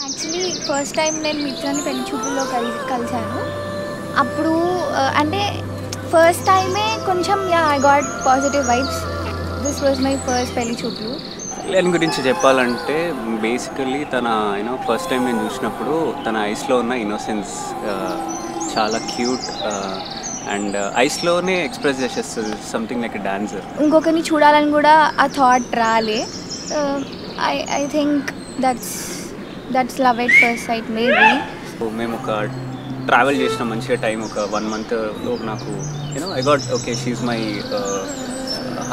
Actually first time నేను మిత్రాన్ని పెళ్లి చూపుల్లో కలిసాను. అప్పుడు అంటే ఫస్ట్ టైమే కొంచెం I got positive vibes. This was my first పెళ్లి చూపులు. కళ్యాణ్ గురించి చెప్పాలంటే బేసికలీ తన ఫస్ట్ టైం నేను చూసినప్పుడు తన ఐస్లో ఉన్న ఇన్నోసెన్స్ చాలా క్యూట్ అండ్ ఐస్లోనే ఎక్స్ప్రెస్ చేసేస్తుంది, సంథింగ్ లైక్ ఎ డాన్సర్. ఇంకొకరిని చూడాలని కూడా ఆ థాట్ రాలే. I think that's love at first sight maybe. So మేము ఒక ట్రావెల్ చేసిన మంచిగా టైం ఒక 1 month నాకు ఐ గాట్ ఓకే షీఈ్ మై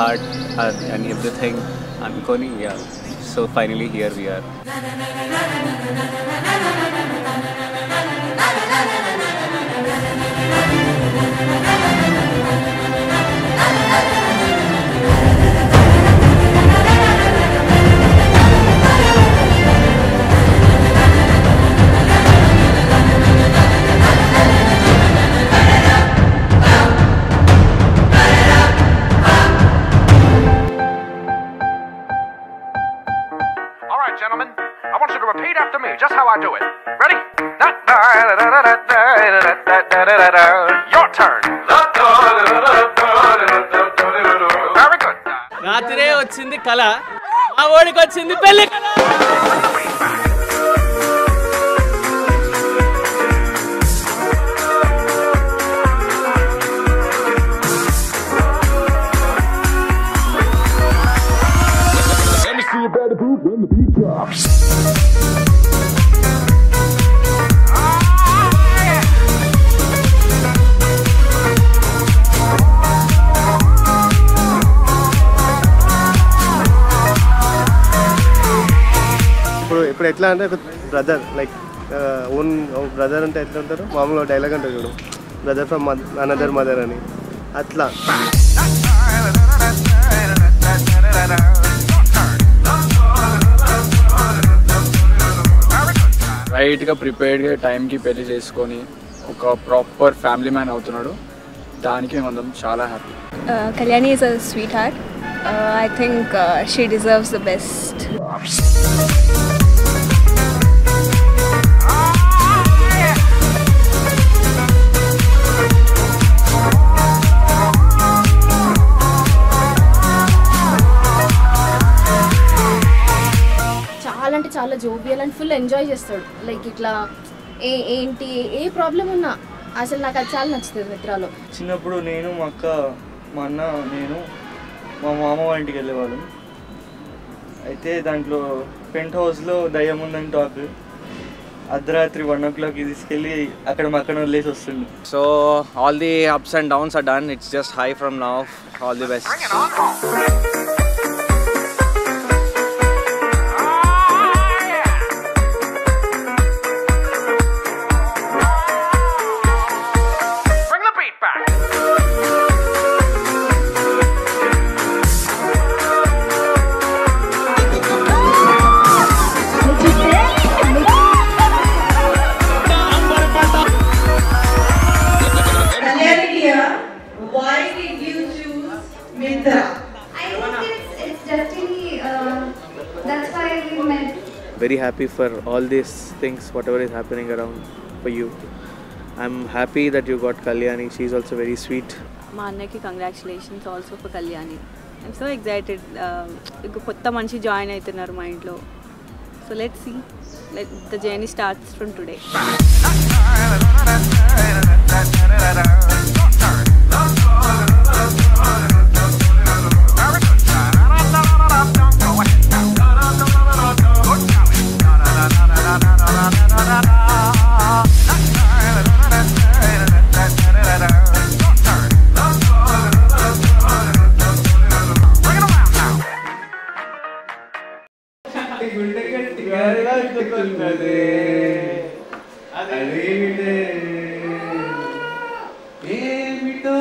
హార్ట్ అండ్ ఎవ్రీథింగ్ అనుకొని so finally here we are. Gentlemen, I want you to repeat after me, just how I do it. Ready? Your turn. Very good. రాత్రే వచ్చింది కళ, ఆ ఓడికి వచ్చింది పెళ్లి కళ. ఇప్పుడు ఎట్లా అంటే ఒక బ్రదర్ లైక్ ఓన్ బ్రదర్ అంటే ఎట్లా ఉంటారు, మామూలుగా డైలాగ్ అంటారు చూడు, బ్రదర్ ఫ్రమ్ అనదర్ మదర్ అని, అట్లా. రైట్గా ప్రిపేర్డ్గా టైంకి పెళ్లి చేసుకొని ఒక ప్రాపర్ ఫ్యామిలీ మ్యాన్ అవుతున్నాడు. దానికి మేమందరం చాలా happy. Kalyani is a sweetheart. I think she deserves the best. చాలా అంటే చాలా జోవియల్ అండ్ ఫుల్ ఎంజాయ్ చేస్తాడు. లైక్ ఇట్లా ఏంటి ఏ ప్రాబ్లం ఉన్నా అసలు నాకు అది చాలా నచ్చుతుంది మిత్రాలో. చిన్నప్పుడు నేను మా అక్క మా అన్న నేను మా మామ వాళ్ళ ఇంటికి వెళ్ళేవాళ్ళం. అయితే దాంట్లో పెంట్ హౌస్లో దయ్యం ఉందని టాక్. అర్ధరాత్రి 1 o'clock తీసుకెళ్ళి అక్కడ మక్కన వదిలేసి వస్తుండే. So all the ups and downs are done. It's just high from now. All the best. Why did you choose Mitra? I think it's destiny. That's why we met. Very happy for all these things, whatever is happening around for you. I'm happy that you got Kalyani. She's also very sweet. మా అన్నకి congratulations also for Kalyani. I'm so excited. కొత్త మనిషి join అవుతున్నారు మా ఇంట్లో. So let's see. The journey starts from today. ఏమిటో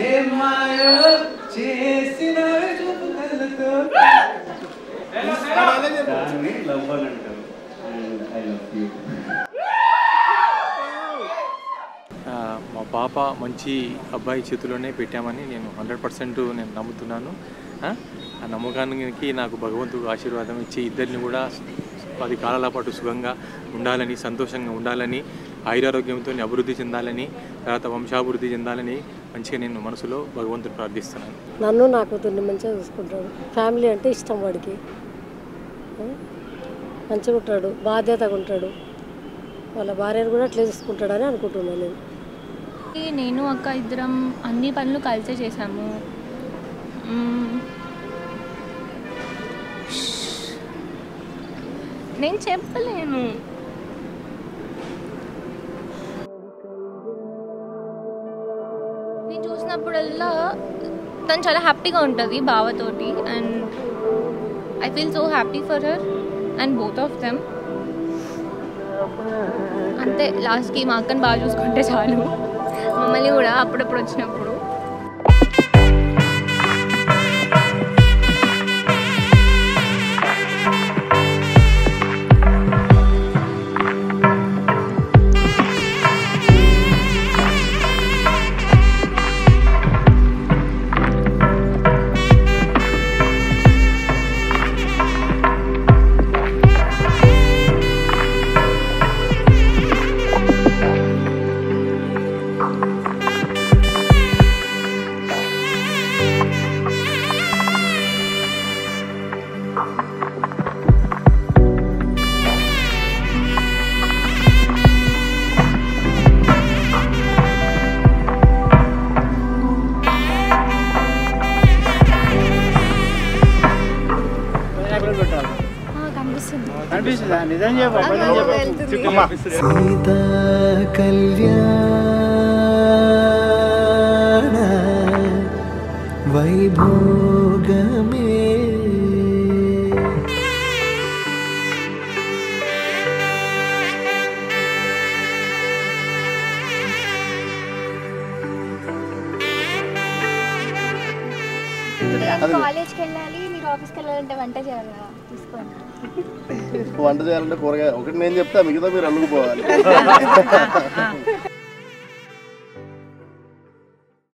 ఏమాయో చేసిన లవ్ అని అంటారు. I love you. మా పాప మంచి అబ్బాయి చేతిలోనే పెట్టామని నేను 100% నేను నమ్ముతున్నాను. ఆ నమ్మకానికి నాకు భగవంతుడు ఆశీర్వాదం ఇచ్చి ఇద్దరిని కూడా 10 కాలాల పాటు సుఖంగా ఉండాలని, సంతోషంగా ఉండాలని, ఆయురారోగ్యంతో అభివృద్ధి చెందాలని, తర్వాత వంశాభివృద్ధి చెందాలని మంచిగా నేను మనసులో భగవంతుని ప్రార్థిస్తున్నాను. నన్ను నా కూతుర్ని మంచిగా చూసుకుంటాడు. ఫ్యామిలీ అంటే ఇష్టం వాడికి. మంచిగా ఉంటాడు, బాధ్యతగా ఉంటాడు. వాళ్ళ భార్యను కూడా అట్లే చూసుకుంటాడని అనుకుంటున్నాను నేను. నేను అక్క ఇద్దరం అన్ని పనులు కలిసే చేసాము. నేను చెప్పలేను. నేను చూసినప్పుడల్లా తను చాలా హ్యాపీగా ఉంటుంది బావతోటి. And I feel so happy for her and both of them. అంతే, లాస్ట్కి మా అక్కని బాగా చూసుకుంటే చాలు. మమ్మల్ని కూడా అప్పుడప్పుడు వచ్చినప్పుడు. సీతా కళ్యాణ వైభోగమే కాలేజ్కి వెళ్ళాలి, మీరు ఆఫీస్కి వెళ్ళాలంటే వంట చేయాలి కదా, తీసుకోండి. వంట చేయాలంటే కూరగాయ ఒకటి నేను చెప్తా, మిగతా మీరు అల్లుకుపోవాలి.